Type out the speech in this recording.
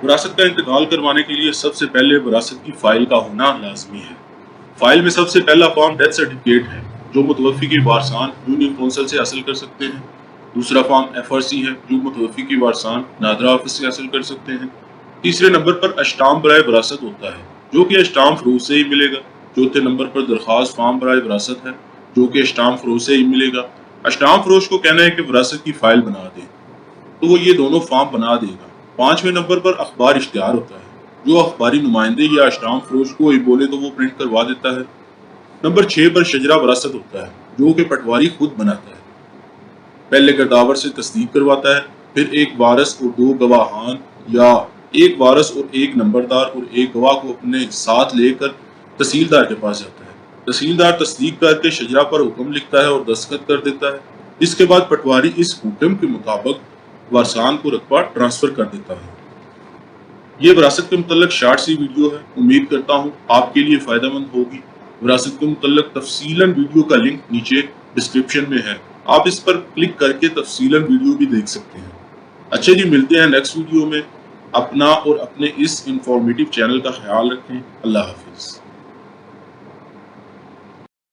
وراثت کا انتقال کروانے کے لیے سب سے پہلے وراثت کی فائل کا ہونا لازمی ہے۔ فائل میں سب سے پہلا فارم ڈیتھ سرٹیفکیٹ ہے جو متوفی کے وارثان یونین کونسل سے حاصل کر سکتے ہیں۔ دوسرا فارم FRC ہے جو متوفی کے وارثان نادرہ آفس سے حاصل کر سکتے ہیں۔ تیسرے نمبر پر اشٹام برائے وراثت ہوتا ہے جو کہ اشٹام فروز سے ہی ملے گا۔ چوتھے نمبر پر درخواست فارم برائے وراثت ہے جو کہ اشٹام فروز سے ہی ملے گا۔ اشٹام فروش کو کہنا ہے کہ وراثت کی فائل بنا دیں تو وہ یہ دونوں فارم بنا دے گا۔ پانچویں نمبر پر اخبار اشتہار ہوتا ہے جو اخباری نمائندے یا اشٹام فروش کو ہی بولے تو وہ پرنٹ کروا دیتا ہے۔ نمبر 6 پر شجرہ وراثت ہوتا ہے جو کہ پٹواری خود بناتا ہے۔ پہلے گرداور سے تصدیق کرواتا ہے، پھر ایک وارث اور 2 گواہان یا ایک وارث اور ایک نمبردار اور ایک گواہ کو اپنے ساتھ لے کر تحصیلدار کے پاس جاتا ہے۔ تحصیلدار تصدیق کر کے شجرہ پر حکم لکھتا ہے اور دستخط کر دیتا ہے۔ اس کے بعد پٹواری اس حکم کے مطابق وارثان کو رقبہ ٹرانسفر کر دیتا ہے۔ یہ وراثت کے متعلق شارٹ سی ویڈیو ہے، امید کرتا ہوں آپ کے لیے فائدہ مند ہوگی۔ وراثت کے متعلق تفصیلاً ویڈیو کا لنک نیچے ڈسکرپشن میں ہے، آپ اس پر کلک کر کے تفصیلاً ویڈیو بھی دیکھ سکتے ہیں۔ اچھا جی، ملتے ہیں نیکسٹ ویڈیو میں۔ اپنا اور اپنے اس انفارمیٹیو چینل کا خیال رکھیں۔ اللہ حافظ۔